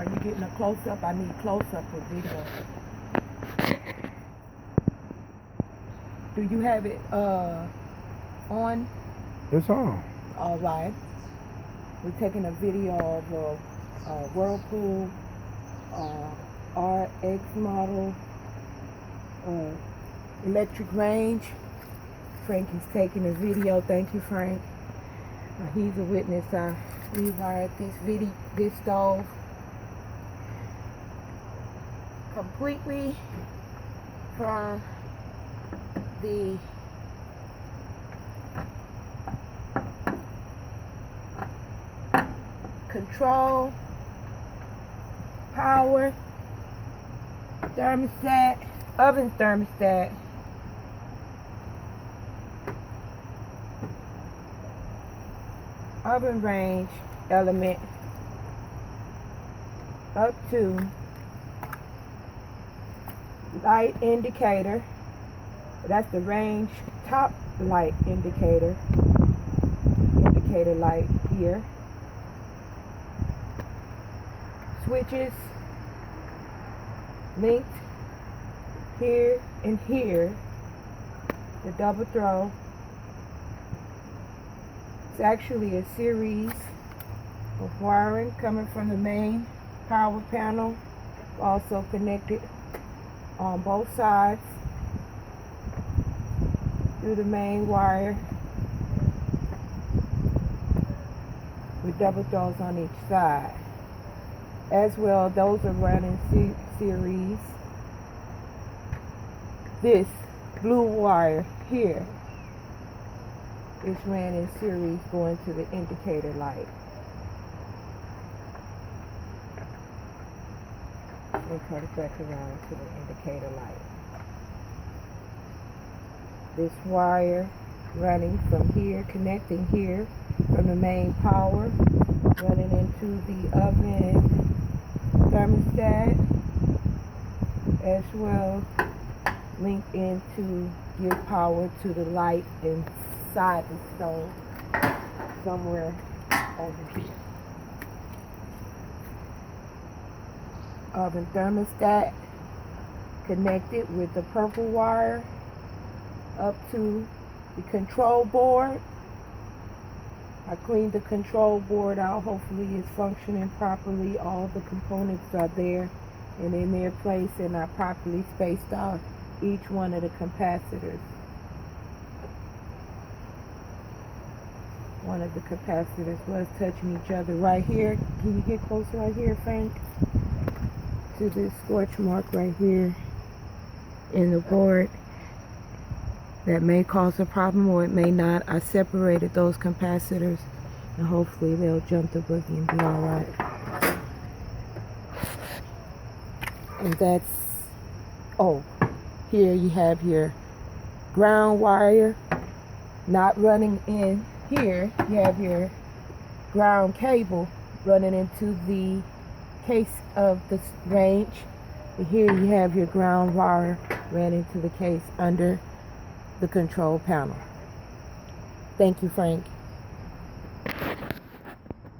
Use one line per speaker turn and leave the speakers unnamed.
Are you getting a close-up? I need close-up with video. Do you have it on?
It's on.
All right. We're taking a video of a Whirlpool RX model electric range. Frank is taking a video. Thank you, Frank. He's a witness. I rewired this stove completely from the control power thermostat, oven thermostat, oven range element up to light indicator. That's the range top light indicator light here. Switches linked here and here. The double throw. It's actually a series of wiring coming from the main power panel, also connected on both sides through the main wire with double throws on each side. As well, those are running series. This blue wire here is ran in series going to the indicator light. Let me turn it back around to the indicator light. This wire running from here, connecting here from the main power, running into the oven thermostat, as well linked in to give power to the light inside the stove somewhere over here. Oven thermostat connected with the purple wire up to the control board. I cleaned the control board out. Hopefully it's functioning properly. All the components are there and in their place, and I properly spaced out each one of the capacitors. One of the capacitors was touching each other right here. Can you get closer right here, Frank? To this scorch mark right here in the board. That may cause a problem or it may not. I separated those capacitors and hopefully they'll jump the boogie and be alright. And that's, here you have your ground wire not running in here. You have your ground cable running into the case of the range. And here you have your ground wire ran into the case under the control panel. Thank you, Frank.